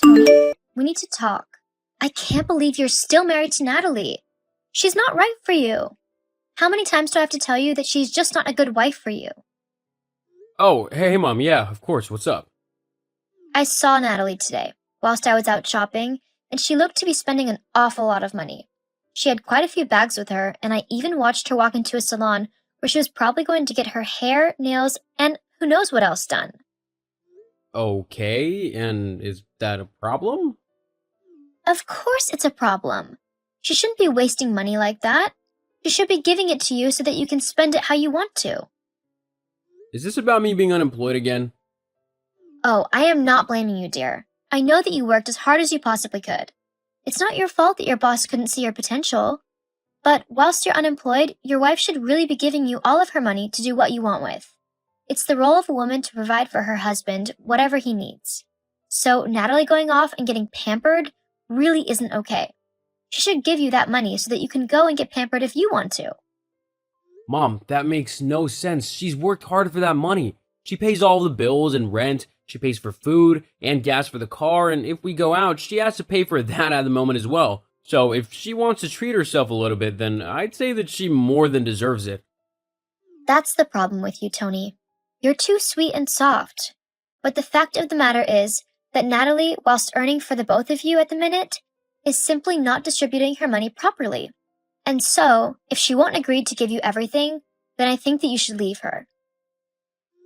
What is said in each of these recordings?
Tony, we need to talk. I can't believe you're still married to Natalie. She's not right for you. How many times do I have to tell you that she's just not a good wife for you? Oh, hey, Mom. Yeah, of course. What's up? I saw Natalie today, whilst I was out shopping, and she looked to be spending an awful lot of money. She had quite a few bags with her, and I even watched her walk into a salon where she was probably going to get her hair, nails, and who knows what else done. Okay, and is that a problem? Of course it's a problem. She shouldn't be wasting money like that. She should be giving it to you so that you can spend it how you want to. Is this about me being unemployed again? Oh, I am not blaming you, dear. I know that you worked as hard as you possibly could. It's not your fault that your boss couldn't see your potential. But whilst you're unemployed, your wife should really be giving you all of her money to do what you want with. It's the role of a woman to provide for her husband whatever he needs. So Natalie going off and getting pampered really isn't okay. She should give you that money so that you can go and get pampered if you want to. Mom, that makes no sense. She's worked hard for that money. She pays all the bills and rent. She pays for food and gas for the car, and if we go out, she has to pay for that at the moment as well. So if she wants to treat herself a little bit, then I'd say that she more than deserves it. That's the problem with you, Tony. You're too sweet and soft. But the fact of the matter is that Natalie, whilst earning for the both of you at the minute, is simply not distributing her money properly. And so, if she won't agree to give you everything, then I think that you should leave her.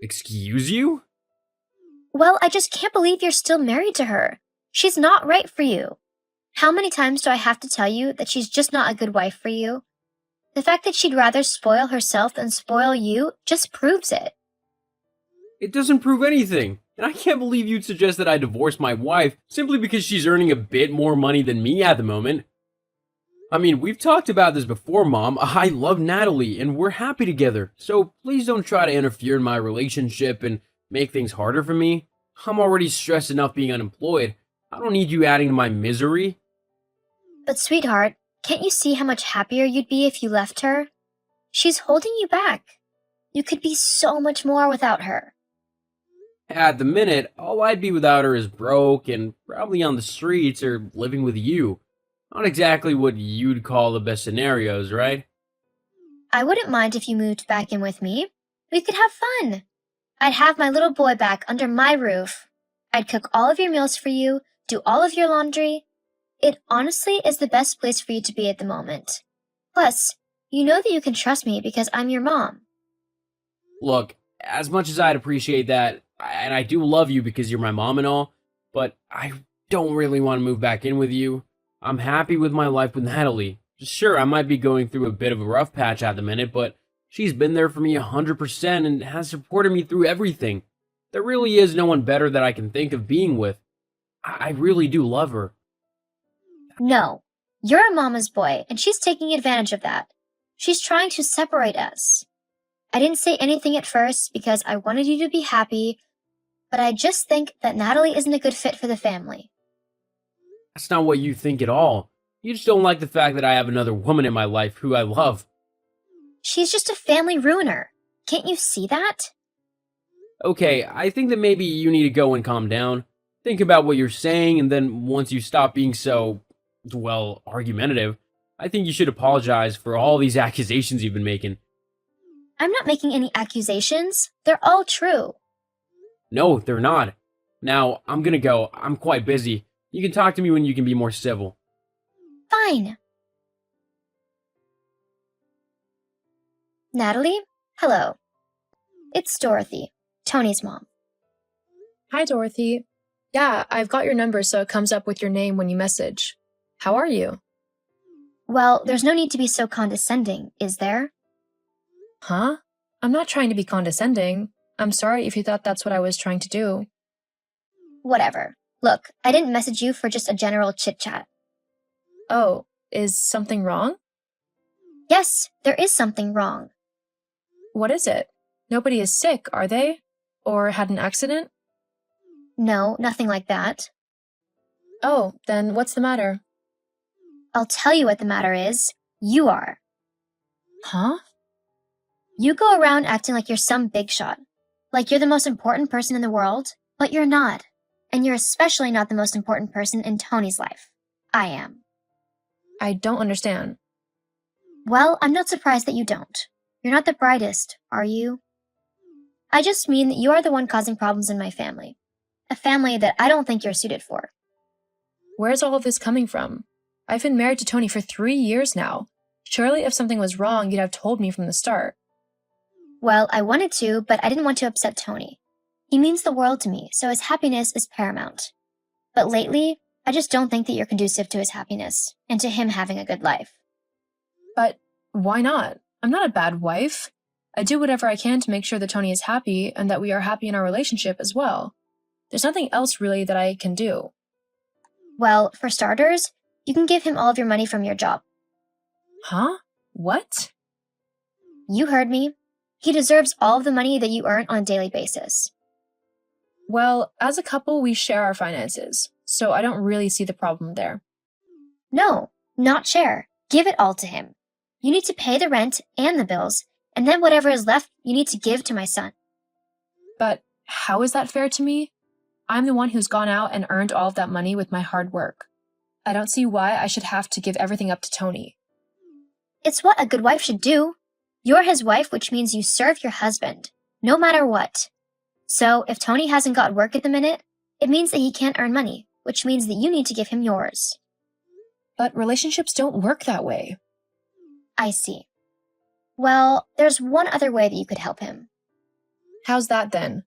Excuse you? Well, I just can't believe you're still married to her. She's not right for you. How many times do I have to tell you that she's just not a good wife for you? The fact that she'd rather spoil herself than spoil you just proves it. It doesn't prove anything. And I can't believe you'd suggest that I divorce my wife simply because she's earning a bit more money than me at the moment. I mean, we've talked about this before, Mom. I love Natalie, and we're happy together. So please don't try to interfere in my relationship and make things harder for me. I'm already stressed enough being unemployed. I don't need you adding to my misery. But sweetheart, can't you see how much happier you'd be if you left her? She's holding you back. You could be so much more without her. At the minute, all I'd be without her is broke and probably on the streets or living with you. Not exactly what you'd call the best scenarios, right? I wouldn't mind if you moved back in with me. We could have fun. I'd have my little boy back under my roof. I'd cook all of your meals for you, do all of your laundry. It honestly is the best place for you to be at the moment. Plus, you know that you can trust me because I'm your mom. Look, as much as I'd appreciate that, and I do love you because you're my mom and all, but I don't really want to move back in with you. I'm happy with my life with Natalie. Sure, I might be going through a bit of a rough patch at the minute, but she's been there for me 100% and has supported me through everything. There really is no one better that I can think of being with. I really do love her. No, you're a mama's boy, and she's taking advantage of that. She's trying to separate us. I didn't say anything at first because I wanted you to be happy, but I just think that Natalie isn't a good fit for the family. That's not what you think at all. You just don't like the fact that I have another woman in my life who I love. She's just a family ruiner. Can't you see that? Okay, I think that maybe you need to go and calm down. Think about what you're saying, and then once you stop being so, well, argumentative, I think you should apologize for all these accusations you've been making. I'm not making any accusations. They're all true. No, they're not. Now, I'm gonna go. I'm quite busy. You can talk to me when you can be more civil. Fine. Natalie? Hello. It's Dorothy, Tony's mom. Hi, Dorothy. Yeah, I've got your number so it comes up with your name when you message. How are you? Well, there's no need to be so condescending, is there? Huh? I'm not trying to be condescending. I'm sorry if you thought that's what I was trying to do. Whatever. Look, I didn't message you for just a general chit-chat. Oh, is something wrong? Yes, there is something wrong. What is it? Nobody is sick, are they? Or had an accident? No, nothing like that. Oh, then what's the matter? I'll tell you what the matter is. You are. Huh? You go around acting like you're some big shot. Like you're the most important person in the world, but you're not. And you're especially not the most important person in Tony's life. I am. I don't understand. Well, I'm not surprised that you don't. You're not the brightest, are you? I just mean that you are the one causing problems in my family. A family that I don't think you're suited for. Where's all of this coming from? I've been married to Tony for 3 years now. Surely if something was wrong, you'd have told me from the start. Well, I wanted to, but I didn't want to upset Tony. He means the world to me, so his happiness is paramount. But lately, I just don't think that you're conducive to his happiness, and to him having a good life. But why not? I'm not a bad wife. I do whatever I can to make sure that Tony is happy and that we are happy in our relationship as well. There's nothing else really that I can do. Well, for starters, you can give him all of your money from your job. Huh? What? You heard me. He deserves all of the money that you earn on a daily basis. Well, as a couple, we share our finances, so I don't really see the problem there. No, not share. Give it all to him. You need to pay the rent and the bills, and then whatever is left, you need to give to my son. But how is that fair to me? I'm the one who's gone out and earned all of that money with my hard work. I don't see why I should have to give everything up to Tony. It's what a good wife should do. You're his wife, which means you serve your husband, no matter what. So if Tony hasn't got work at the minute, it means that he can't earn money, which means that you need to give him yours. But relationships don't work that way. I see. Well, there's one other way that you could help him. How's that then?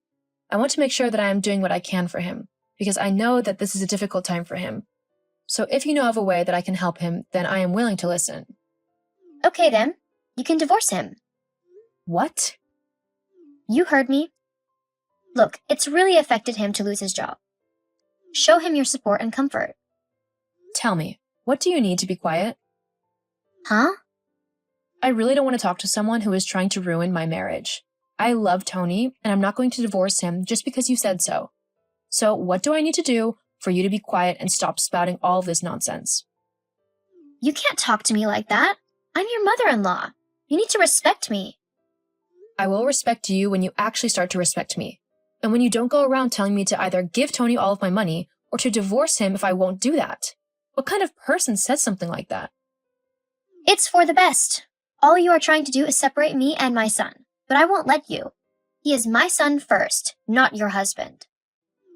I want to make sure that I am doing what I can for him, because I know that this is a difficult time for him. So if you know of a way that I can help him, then I am willing to listen. Okay then, you can divorce him. What? You heard me. Look, it's really affected him to lose his job. Show him your support and comfort. Tell me, what do you need to be quiet? Huh? I really don't want to talk to someone who is trying to ruin my marriage. I love Tony, and I'm not going to divorce him just because you said so. So what do I need to do for you to be quiet and stop spouting all of this nonsense? You can't talk to me like that. I'm your mother-in-law. You need to respect me. I will respect you when you actually start to respect me. And when you don't go around telling me to either give Tony all of my money or to divorce him if I won't do that. What kind of person says something like that? It's for the best. All you are trying to do is separate me and my son. But I won't let you. He is my son first, not your husband.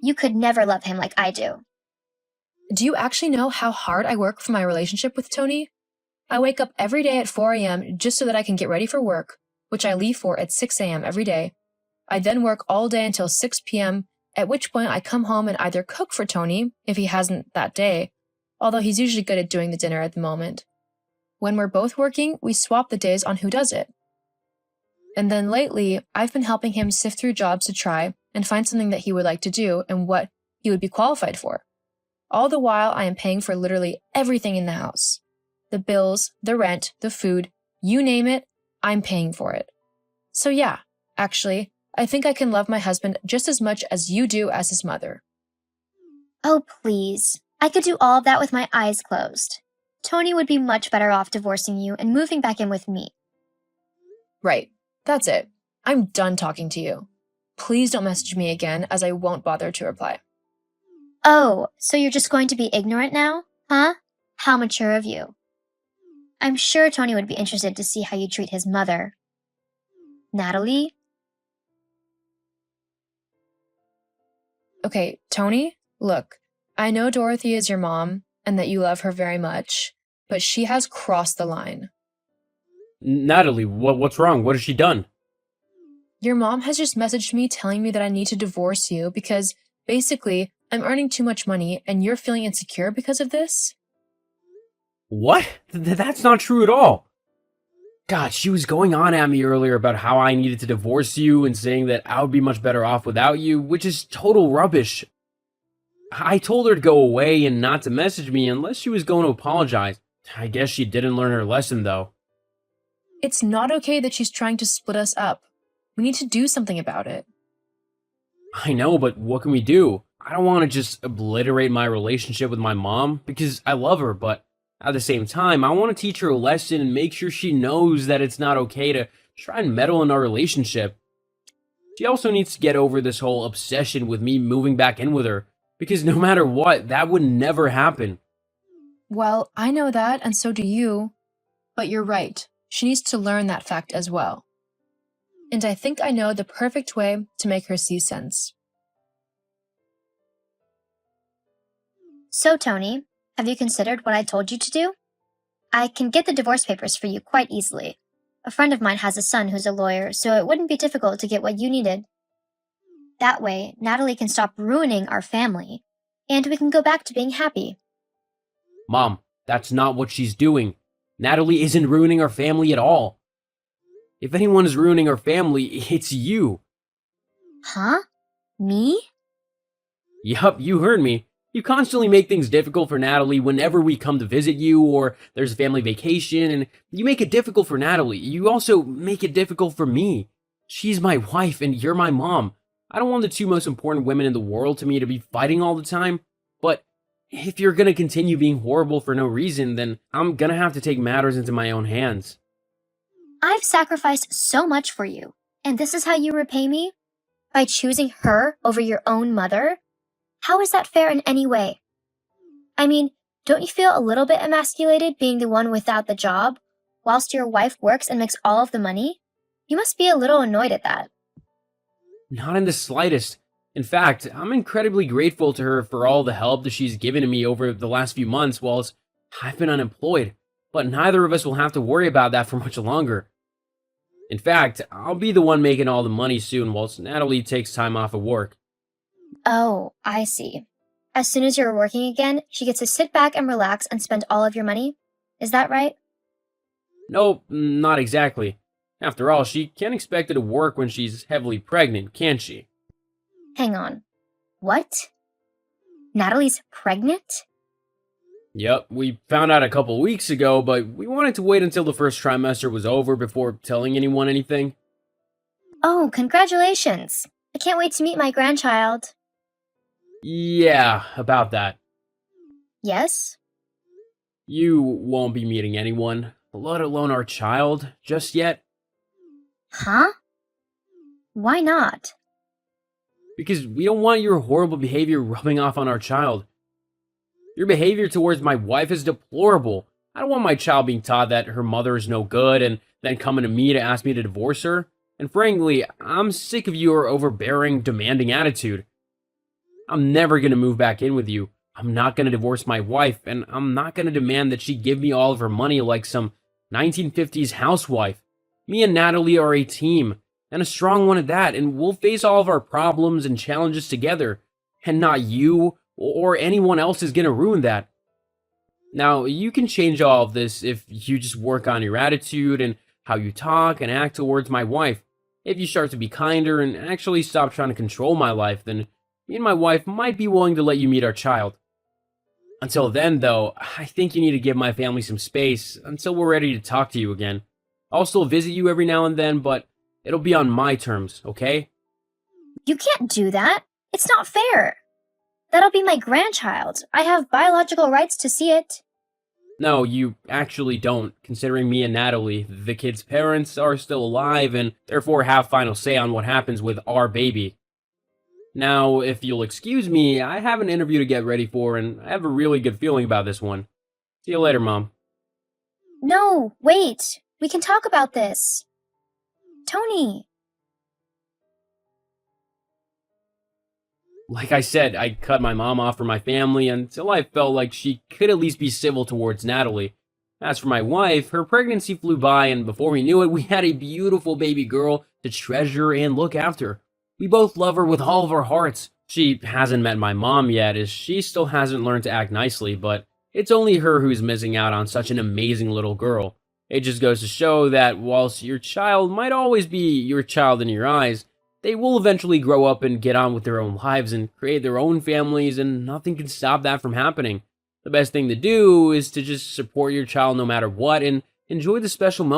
You could never love him like I do. Do you actually know how hard I work for my relationship with Tony? I wake up every day at 4 a.m. just so that I can get ready for work, which I leave for at 6 a.m. every day. I then work all day until 6 p.m., at which point I come home and either cook for Tony, if he hasn't that day, although he's usually good at doing the dinner at the moment. When we're both working, we swap the days on who does it. And then lately, I've been helping him sift through jobs to try and find something that he would like to do and what he would be qualified for. All the while, I am paying for literally everything in the house. The bills, the rent, the food, you name it, I'm paying for it. So yeah, actually, I think I can love my husband just as much as you do as his mother. Oh, please. I could do all of that with my eyes closed. Tony would be much better off divorcing you and moving back in with me. Right. That's it. I'm done talking to you. Please don't message me again, as I won't bother to reply. Oh, so you're just going to be ignorant now? Huh? How mature of you. I'm sure Tony would be interested to see how you treat his mother. Natalie? Okay, Tony, look, I know Dorothy is your mom and that you love her very much, but she has crossed the line. Natalie, what's wrong? What has she done? Your mom has just messaged me telling me that I need to divorce you because, basically, I'm earning too much money and you're feeling insecure because of this? What? That's not true at all. God, she was going on at me earlier about how I needed to divorce you and saying that I would be much better off without you, which is total rubbish. I told her to go away and not to message me unless she was going to apologize. I guess she didn't learn her lesson, though. It's not okay that she's trying to split us up. We need to do something about it. I know, but what can we do? I don't want to just obliterate my relationship with my mom because I love her, but at the same time, I want to teach her a lesson and make sure she knows that it's not okay to try and meddle in our relationship. She also needs to get over this whole obsession with me moving back in with her. Because no matter what, that would never happen. Well, I know that, and so do you. But you're right. She needs to learn that fact as well. And I think I know the perfect way to make her see sense. So, Tony, have you considered what I told you to do? I can get the divorce papers for you quite easily. A friend of mine has a son who's a lawyer, so it wouldn't be difficult to get what you needed. That way, Natalie can stop ruining our family, and we can go back to being happy. Mom, that's not what she's doing. Natalie isn't ruining our family at all. If anyone is ruining our family, it's you. Huh? Me? Yup, you heard me. You constantly make things difficult for Natalie whenever we come to visit you or there's a family vacation, and you make it difficult for Natalie. You also make it difficult for me. She's my wife and you're my mom. I don't want the two most important women in the world to me to be fighting all the time, but if you're gonna continue being horrible for no reason, then I'm gonna have to take matters into my own hands. I've sacrificed so much for you, and this is how you repay me? By choosing her over your own mother? How is that fair in any way? I mean, don't you feel a little bit emasculated being the one without the job, whilst your wife works and makes all of the money? You must be a little annoyed at that. Not in the slightest. In fact, I'm incredibly grateful to her for all the help that she's given to me over the last few months whilst I've been unemployed. But neither of us will have to worry about that for much longer. In fact, I'll be the one making all the money soon whilst Natalie takes time off of work. Oh, I see. As soon as you're working again, she gets to sit back and relax and spend all of your money? Is that right? Nope, not exactly. After all, she can't expect it to work when she's heavily pregnant, can she? Hang on. What? Natalie's pregnant? Yep, we found out a couple weeks ago, but we wanted to wait until the first trimester was over before telling anyone anything. Oh, congratulations. I can't wait to meet my grandchild. Yeah, about that. Yes? You won't be meeting anyone, let alone our child, just yet. Huh? Why not? Because we don't want your horrible behavior rubbing off on our child. Your behavior towards my wife is deplorable. I don't want my child being taught that her mother is no good and then coming to me to ask me to divorce her. And frankly, I'm sick of your overbearing, demanding attitude. I'm never going to move back in with you. I'm not going to divorce my wife, and I'm not going to demand that she give me all of her money like some 1950s housewife. Me and Natalie are a team, and a strong one at that, and we'll face all of our problems and challenges together. And not you or anyone else is going to ruin that. Now, you can change all of this if you just work on your attitude and how you talk and act towards my wife. If you start to be kinder and actually stop trying to control my life, then me and my wife might be willing to let you meet our child. Until then, though, I think you need to give my family some space until we're ready to talk to you again. I'll still visit you every now and then, but it'll be on my terms, okay? You can't do that. It's not fair. That'll be my grandchild. I have biological rights to see it. No, you actually don't, considering me and Natalie, the kid's parents, are still alive and therefore have final say on what happens with our baby. Now, if you'll excuse me, I have an interview to get ready for, and I have a really good feeling about this one. See you later, Mom. No, wait. We can talk about this. Tony. Like I said, I cut my mom off from my family until I felt like she could at least be civil towards Natalie. As for my wife, her pregnancy flew by, and before we knew it, we had a beautiful baby girl to treasure and look after. We both love her with all of our hearts. She hasn't met my mom yet, as she still hasn't learned to act nicely, but it's only her who's missing out on such an amazing little girl. It just goes to show that whilst your child might always be your child in your eyes, they will eventually grow up and get on with their own lives and create their own families, and nothing can stop that from happening. The best thing to do is to just support your child no matter what and enjoy the special moments.